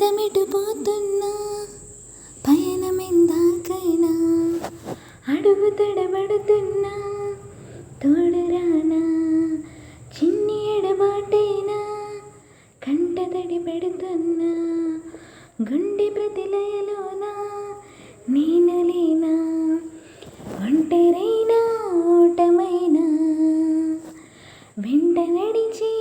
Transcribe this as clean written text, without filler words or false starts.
పదమిటు పోతున్నా పయనమెందాకైనా అడుగు తడబడుతున్నా తోడురానా చిన్ని ఎడబాటైనా కంటతడి పెడుతున్నా గుండె ప్రతిలయలోన నేను లేనా ఒంటరైనా ఓటమైనా వెంట నడిచి